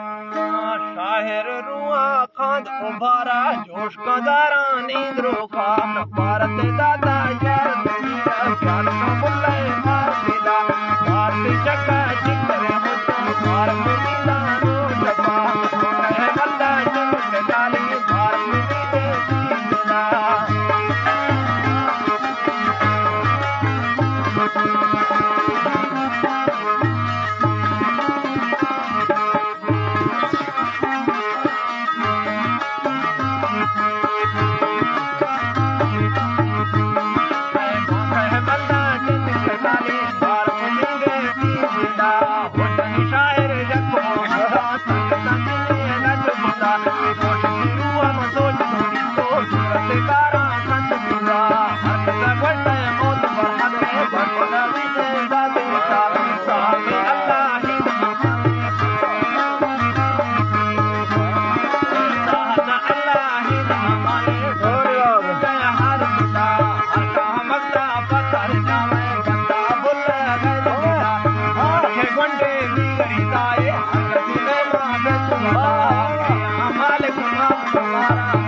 शाहिर रुआ खांद उभारा जोश का दारा नींद रोका भारत दादा यार दुनिया प्यार का मुल्ला मारदा भारत चक्का जिक्र हो तो भारत नीला रो डबा है बल्ला जब के डाली भारत नीले सीधा Malik